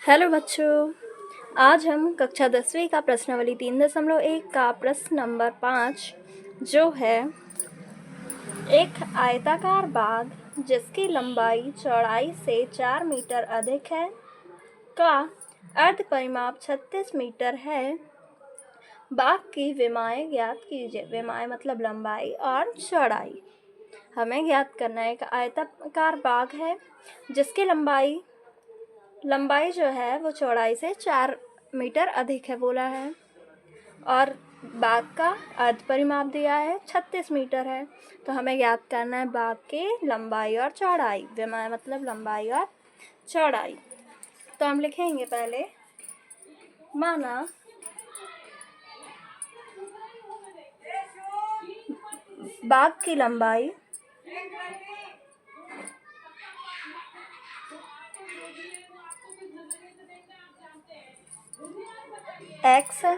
Hello बच्चों, आज हम कक्षा 10वीं का प्रश्नावली 3.1 का प्रश्न नंबर 5 जो है एक आयताकार बाग जिसकी लंबाई चौड़ाई से 4 मीटर अधिक है का अर्ध परिमाप 36 मीटर है। बाग की विमाएं ज्ञात कीजिए। विमाएं मतलब लंबाई और चौड़ाई। हमें ज्ञात करना है। एक आयताकार बाग है जिसकी लंबाई जो है वो चौड़ाई से 4 मीटर अधिक है बोला है, और बाग का अर्ध परिमाप दिया है 36 मीटर है। तो हमें ज्ञात करना है बाग की लंबाई और चौड़ाई। विमाएं मतलब लंबाई और चौड़ाई। तो हम लिखेंगे पहले, माना बाग की लंबाई x है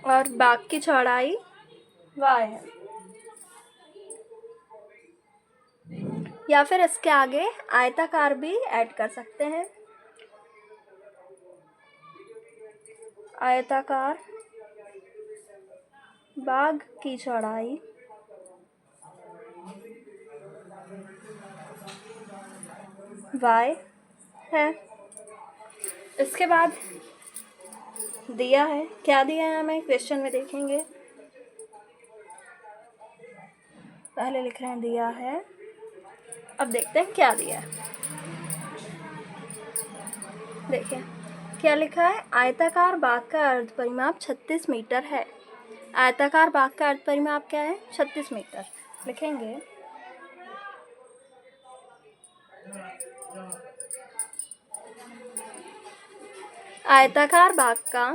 और बाग की चौड़ाई y है, या फिर इसके आगे आयताकार भी ऐड कर सकते हैं। आयताकार बाग की चौड़ाई y है। इसके बाद दिया है, क्या दिया है हमें क्वेश्चन में देखेंगे। पहले लिख रहे हैं दिया है, अब देखते हैं क्या दिया है। देखिए क्या लिखा है, आयताकार बाग का अर्ध परिमाप 36 मीटर है। आयताकार बाग का अर्ध परिमाप क्या है? 36 मीटर। लिखेंगे आयताकार बाग का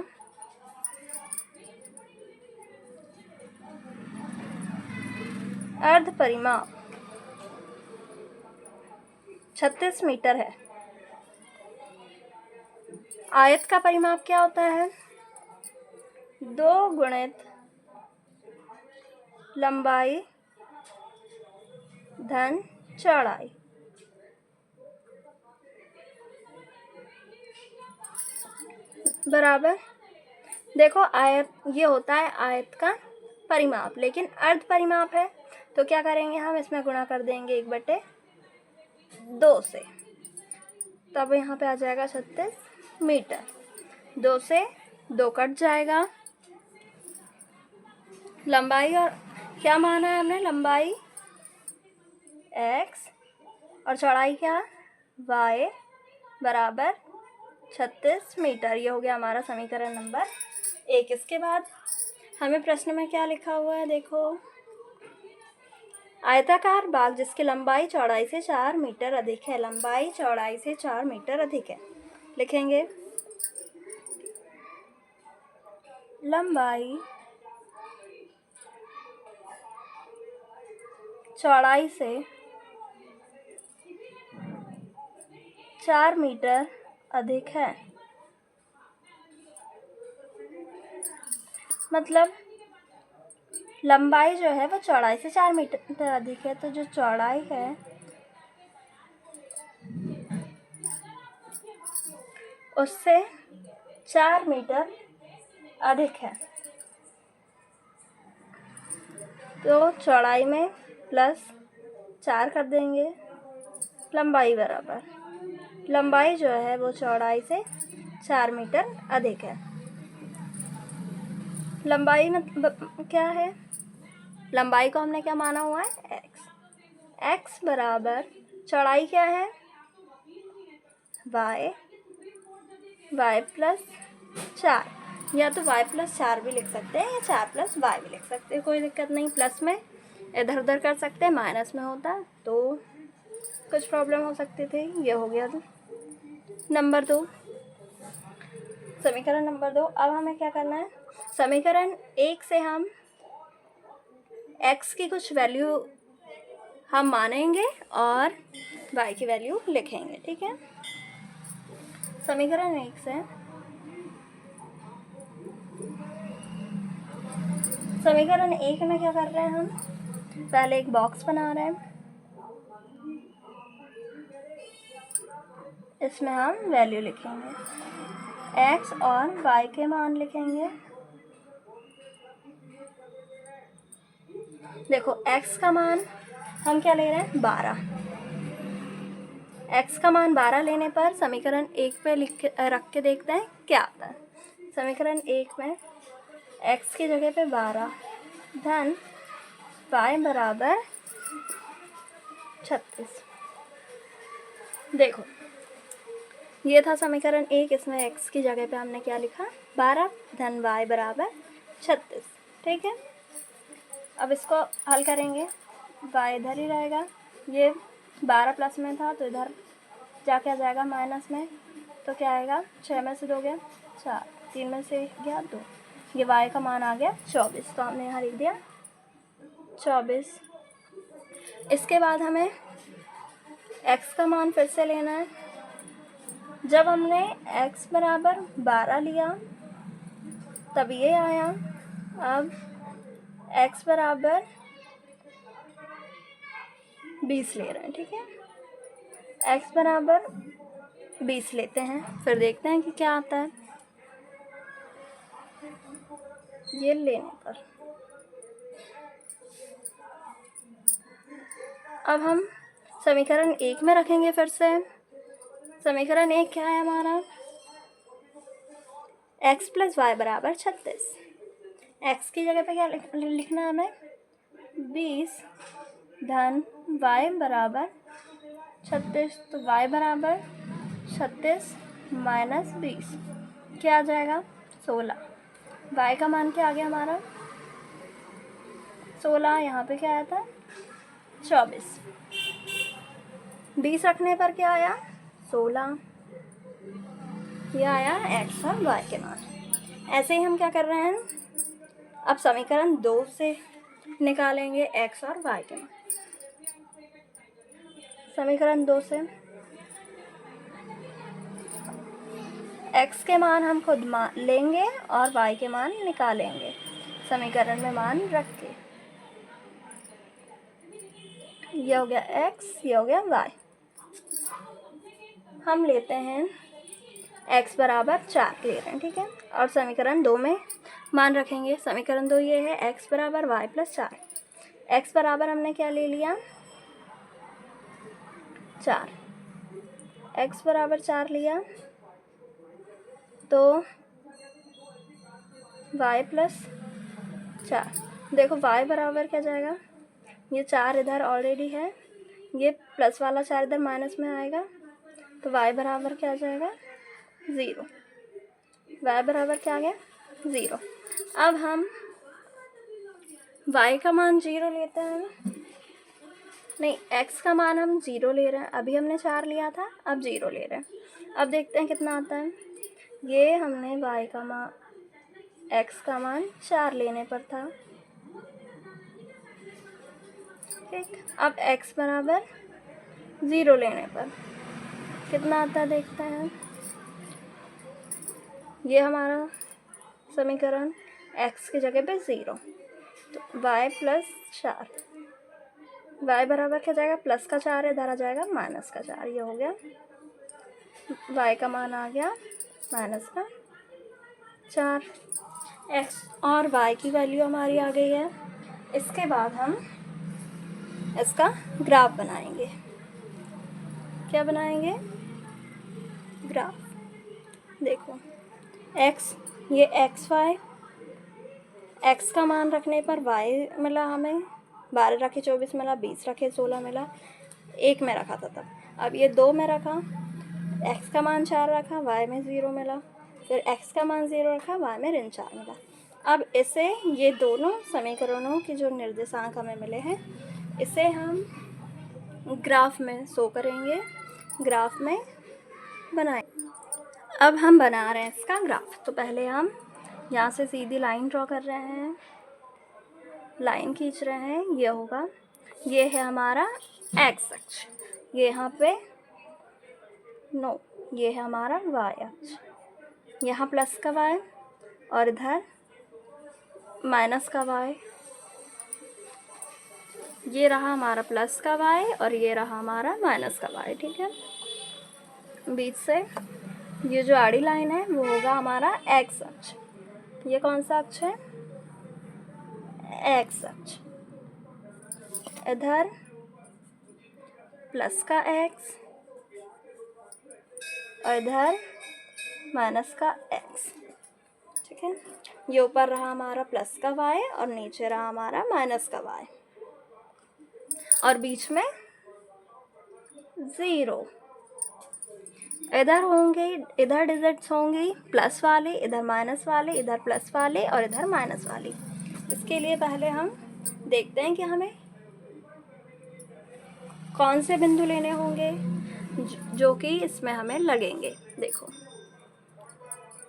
अर्ध परिमाप 36 मीटर है। आयत का परिमाप क्या होता है? 2 गुणित लंबाई धन चौड़ाई। बराबर, देखो आयत ये होता है आयत का परिमाप, लेकिन अर्ध परिमाप है तो क्या करेंगे हम, इसमें गुणा कर देंगे 1/2 से, तब यहाँ पे आ जाएगा 36 मीटर। 2 से 2 कट जाएगा। लंबाई और क्या माना है हमने, लंबाई x और चौड़ाई क्या, y बराबर 36 मीटर। ये हो गया हमारा समीकरण नंबर 1। इसके बाद हमें प्रश्न में क्या लिखा हुआ है, देखो, आयताकार बाग जिसकी लंबाई चौड़ाई से 4 मीटर अधिक है। लंबाई चौड़ाई से 4 मीटर अधिक है। लिखेंगे लंबाई चौड़ाई से 4 मीटर अधिक है। मतलब लंबाई जो है वो चौड़ाई से 4 मीटर अधिक है, तो जो चौड़ाई है उससे 4 मीटर अधिक है। तो चौड़ाई में +4 कर देंगे, लंबाई बराबर, लंबाई जो है वो चौड़ाई से 4 मीटर अधिक है। लंबाई मतलब क्या है, लंबाई को हमने क्या माना हुआ है, x बराबर चौड़ाई क्या है, y +4, या तो y +4 भी लिख सकते हैं या 4 + y भी लिख सकते हैं, कोई दिक्कत नहीं। प्लस में इधर उधर कर सकते हैं, माइनस में होता तो कुछ प्रॉब्लम हो सकती थी। ये हो गया नंबर 2, समीकरण नंबर 2। अब हमें क्या करना है, समीकरण 1 से हम x की कुछ वैल्यू हम मानेंगे और y की वैल्यू लिखेंगे, ठीक है। समीकरण 1 से समीकरण 1 में क्या कर रहे हैं हम, पहले एक बॉक्स बना रहे हैं। इसमें हम वैल्यू लिखेंगे, x और y के मान लिखेंगे। देखो x का मान हम क्या ले रहे हैं 12। x का मान 12 लेने पर समीकरण 1 पे रख के देखते हैं क्या आता है। समीकरण 1 में x की जगह पे 12 धन y बराबर 36। देखो ये था समीकरण 1, इसमें x की जगह पे हमने क्या लिखा 12 धन y बराबर 36। ठीक है, अब इसको हल करेंगे, y इधर ही रहेगा, ये 12 प्लस में था तो इधर जाके आ जाएगा माइनस में, तो क्या आएगा 6 में से 2 गया 4, 3 में से 1 गया 2, ये y का मान आ गया 24, तो हमने यहाँ लिख दिया 24। इसके बाद हमें x का मान फिर से लेना है। जब हमने x बराबर 12 लिया तब ये आया, अब x बराबर 20 ले रहे हैं। ठीक है, x बराबर 20 लेते हैं, फिर देखते हैं कि क्या आता है। ये लेने पर अब हम समीकरण 1 में रखेंगे फिर से। समीकरण 1 क्या है हमारा, x प्लस वाई बराबर 36। x की जगह पे क्या लिखना है हमें 20 धन y बराबर 36, तो y बराबर 36 माइनस 20 क्या आ जाएगा 16। y का मान क्या आ गया हमारा 16, यहाँ पे क्या आया था 24। 20 रखने पर क्या आया 16, यह आया x और y के मान। ऐसे ही हम क्या कर रहे हैं, अब समीकरण 2 से निकालेंगे x और y के मान। समीकरण 2 से x के मान हम खुद लेंगे और y के मान निकालेंगे समीकरण में मान रख के। ये हो गया x, ये हो गया y। हम लेते हैं x बराबर 4 ले रहे हैं। ठीक है, और समीकरण 2 में मान रखेंगे। समीकरण 2 ये है x बराबर y प्लस 4। x बराबर हमने क्या ले लिया 4, x बराबर 4 लिया तो y प्लस 4। देखो y बराबर क्या जाएगा, ये 4 इधर ऑलरेडी है, ये प्लस वाला 4 इधर माइनस में आएगा, तो y बराबर क्या आ जाएगा 0। y बराबर क्या आ गया 0। अब हम y का मान 0 लेते हैं, नहीं x का मान हम 0 ले रहे हैं। अभी हमने 4 लिया था, अब 0 ले रहे हैं। अब देखते हैं कितना आता है। ये हमने y का मान x का मान 4 लेने पर था। ठीक, अब x बराबर 0 लेने पर कितना आता है देखते हैं। ये हमारा समीकरण x की जगह पे 0, तो y प्लस 4, y बराबर क्या जाएगा प्लस का 4 है, इधर आ जाएगा माइनस का 4। ये हो गया y का मान आ गया माइनस का 4। x और y की वैल्यू हमारी आ गई है। इसके बाद हम इसका ग्राफ बनाएंगे। क्या बनाएंगे ग्राफ। देखो x, ये xy, x का मान रखने पर y मिला हमें 12 रखे 24 मिला, 20 रखे 16 मिला, 1 में रखा था तब। अब ये 2 में रखा, x का मान 4 रखा, y में 0 मिला, फिर x का मान 0 रखा, y में ऋण 4 मिला। अब इसे, ये दोनों समीकरणों के जो निर्देशांक हमें मिले हैं, इसे हम ग्राफ में शो करेंगे, ग्राफ में बनाएं। अब हम बना रहे हैं इसका ग्राफ। तो पहले हम यहाँ से सीधी लाइन ड्रॉ कर रहे हैं, लाइन खींच रहे हैं। ये होगा, ये है हमारा x अक्ष, ये यहाँ पे ये है हमारा y अक्ष, यहाँ प्लस का y और इधर माइनस का y। ये रहा हमारा प्लस का y और ये रहा हमारा माइनस का y। ठीक है, बीच से ये जो आड़ी लाइन है वो होगा हमारा एक्स अक्ष। ये कौन सा अक्ष है? एक्स अक्ष। इधर प्लस का एक्स और इधर माइनस का एक्स। ठीक है, ये ऊपर रहा हमारा प्लस का वाई और नीचे रहा हमारा माइनस का वाई और बीच में 0। इधर होंगे, इधर डिजिट्स होंगी प्लस वाले, इधर माइनस वाले, इधर प्लस वाले और इधर माइनस वाली। इसके लिए पहले हम देखते हैं कि हमें कौन से बिंदु लेने होंगे जो कि इसमें हमें लगेंगे। देखो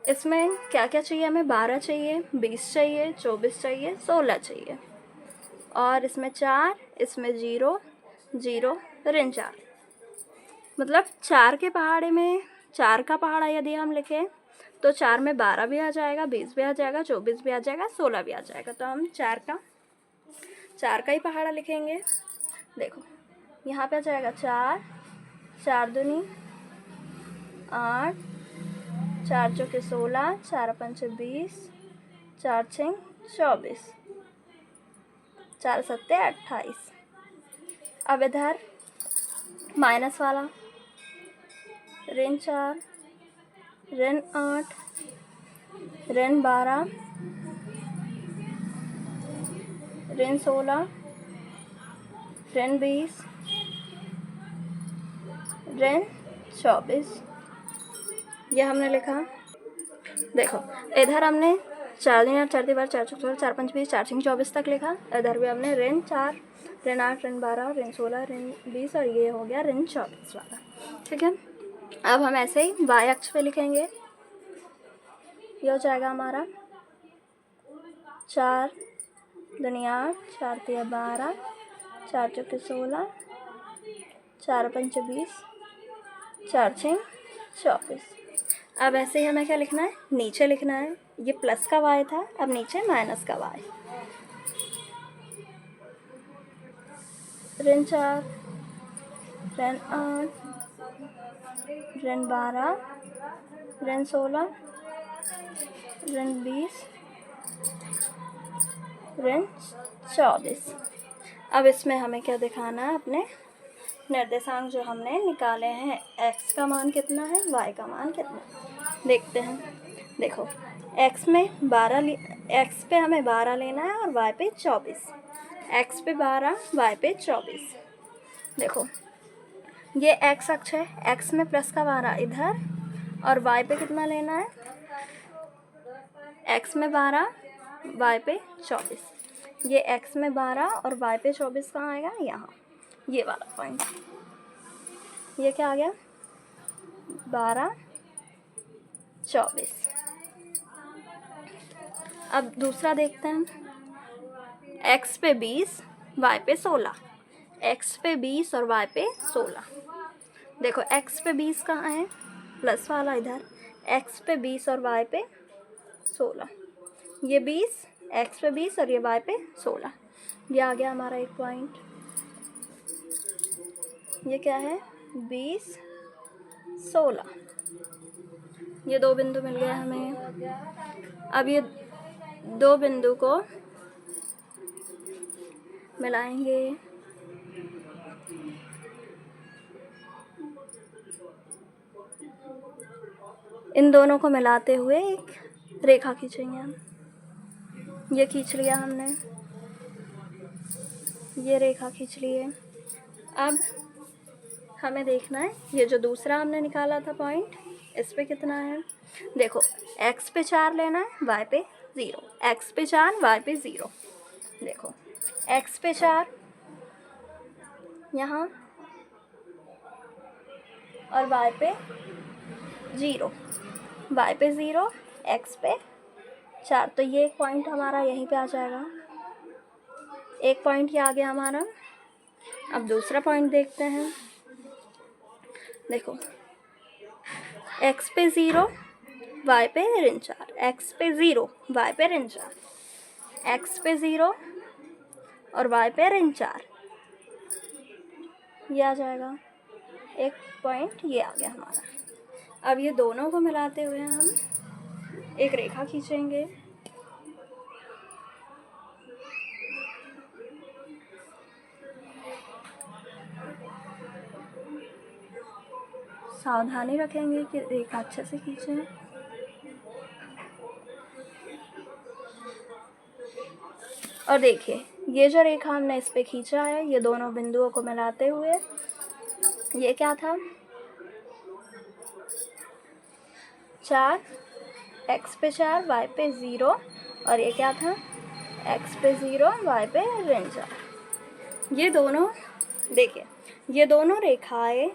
इसमें क्या क्या चाहिए हमें? 12 चाहिए, 20 चाहिए, 24 चाहिए, 16 चाहिए और इसमें 4, इसमें 0, 0, ऋण 4। मतलब 4 के पहाड़े में 4 का पहाड़ा यदि हम लिखें तो 4 में 12 भी आ जाएगा, 20 भी आ जाएगा, 24 भी आ जाएगा, 16 भी आ जाएगा। तो हम 4 का ही पहाड़ा लिखेंगे। देखो यहाँ पे आ जाएगा 4, 4 दूनी 8, 4 चौके 16, 4 पंचे 20, 4 छः 24, 4 सत्ते 28। अब इधर माइनस वाला ऋण 4, ऋण 8, ऋण 12, ऋण 16, ऋण 20, ऋण 24। ये हमने लिखा। देखो इधर हमने 4 दूनी 8, 4 तीन 12, 4 चौके 16, 4 पंच 20, 4 छः 24 तक लिखा। इधर भी हमने ऋण 4, ऋण 8, ऋण 12, ऋण 16, ऋण 20 और ये हो गया ऋण 24 वाला। ठीक है, अब हम ऐसे ही वाई अक्ष पे लिखेंगे। ये हो जाएगा हमारा 4 दूनी 8, 4 तीन 12, 4 चौके 16, 4 पंचे 20, 4 छः 24। अब ऐसे ही हमें क्या लिखना है? नीचे लिखना है। ये प्लस का वाई था, अब नीचे माइनस का वाई। ऋण 4, ऋण 8, ऋण 12, ऋण 16, ऋण 20, ऋण 24। अब इसमें हमें क्या दिखाना है? अपने निर्देशांक जो हमने निकाले हैं, x का मान कितना है, y का मान कितना है, देखते हैं। देखो x में 12 x पे हमें 12 लेना है और y पे 24। x पे 12, y पे 24। देखो ये x अक्ष है, x में प्लस का 12 इधर और y पे कितना लेना है? x में 12, y पे 24। ये x में 12 और y पे 24 कहाँ आएगा? यहाँ, ये वाला पॉइंट। ये क्या आ गया? 12, 24। अब दूसरा देखते हैं। x पे 20, y पे 16। x पे 20 और y पे 16। देखो x पे 20 कहाँ है? प्लस वाला इधर। x पे 20 और y पे 16। ये 20, x पे 20 और ये y पे 16। ये आ गया हमारा एक पॉइंट। ये क्या है? 20, 16। ये 2 बिंदु मिल गए हमें। अब ये 2 बिंदु को मिलाएंगे। इन दोनों को मिलाते हुए एक रेखा खींचेंगे हम। ये खींच लिया हमने, ये रेखा खींच लिए। अब हमें देखना है ये जो दूसरा हमने निकाला था पॉइंट, इस पे कितना है। देखो x पे 4 लेना है, y पे 0। x पे 4, y पे 0। देखो x पे 4 यहाँ और y पे 0, y पे 0, x पे 4। तो ये एक पॉइंट हमारा यहीं पे आ जाएगा। एक पॉइंट ये आ गया हमारा। अब दूसरा पॉइंट देखते हैं। देखो x पे 0, y पे ऋण 4। x पे 0, y पे ऋण 4। x पे 0 और y पे ऋण 4। ये आ जाएगा एक पॉइंट, ये आ गया हमारा। अब ये दोनों को मिलाते हुए हम एक रेखा खींचेंगे। सावधानी रखेंगे कि रेखा अच्छे से खींचें। और देखिए ये जो रेखा हमने इस पे खींचा है, ये दोनों बिंदुओं को मिलाते हुए ये क्या था, 4, x पे 4 y पे 0, और ये क्या था, x पे 0 y पे ऋण 4। ये दोनों देखिए, ये दोनों रेखाएं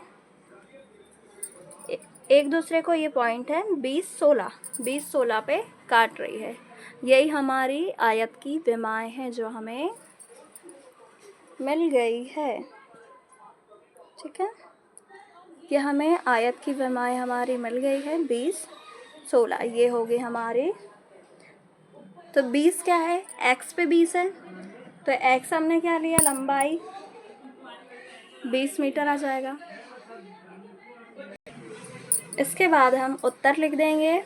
एक दूसरे को, ये पॉइंट है 20-16 पे काट रही है। यही हमारी आयत की विमाएं हैं जो हमें मिल गई है। ठीक है, ये हमें आयत की विमाएं हमारी मिल गई है 20-16। ये हो गई हमारी। तो 20 क्या है, x पे 20 है, तो x हमने क्या लिया, लंबाई 20 मीटर आ जाएगा। इसके बाद हम उत्तर लिख देंगे।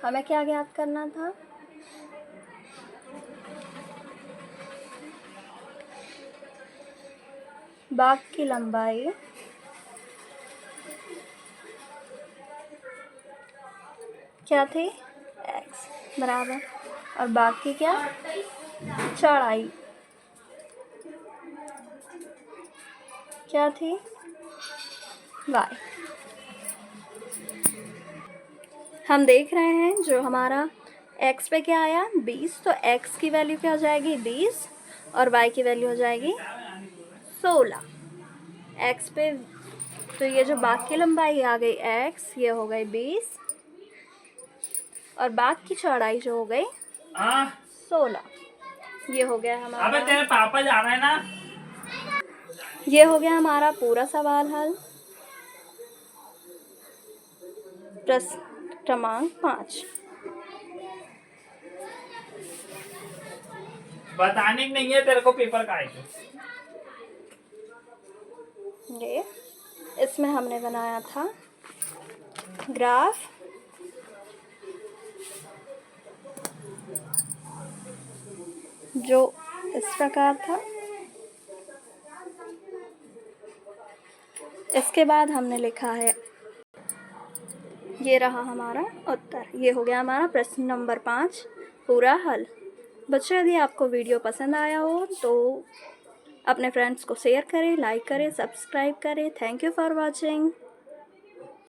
हमें क्या ज्ञात करना था, बाग की लंबाई क्या थी, x बराबर, और बाग की क्या, चौड़ाई क्या थी, y। हम देख रहे हैं जो हमारा x पे क्या आया 20, तो x की वैल्यू क्या हो जाएगी 20 और y की वैल्यू हो जाएगी 16। x पे तो ये जो बाग की लंबाई आ गई x, ये हो गई 20, और बाग की चौड़ाई जो हो गई 16। ये हो गया हमारा। अबे तेरे पापा जा रहे हैं ना। ये हो गया हमारा पूरा सवाल हल। प्रश्न क्रमांक 5। बताने की नहीं है तेरे को पेपर का है। ये इसमें हमने बनाया था ग्राफ जो इस प्रकार था। इसके बाद हमने लिखा है, ये रहा हमारा उत्तर। ये हो गया हमारा प्रश्न नंबर 5 पूरा हल। बच्चों यदि आपको वीडियो पसंद आया हो तो अपने फ्रेंड्स को शेयर करें, लाइक करें, सब्सक्राइब करें। Thank you for watching.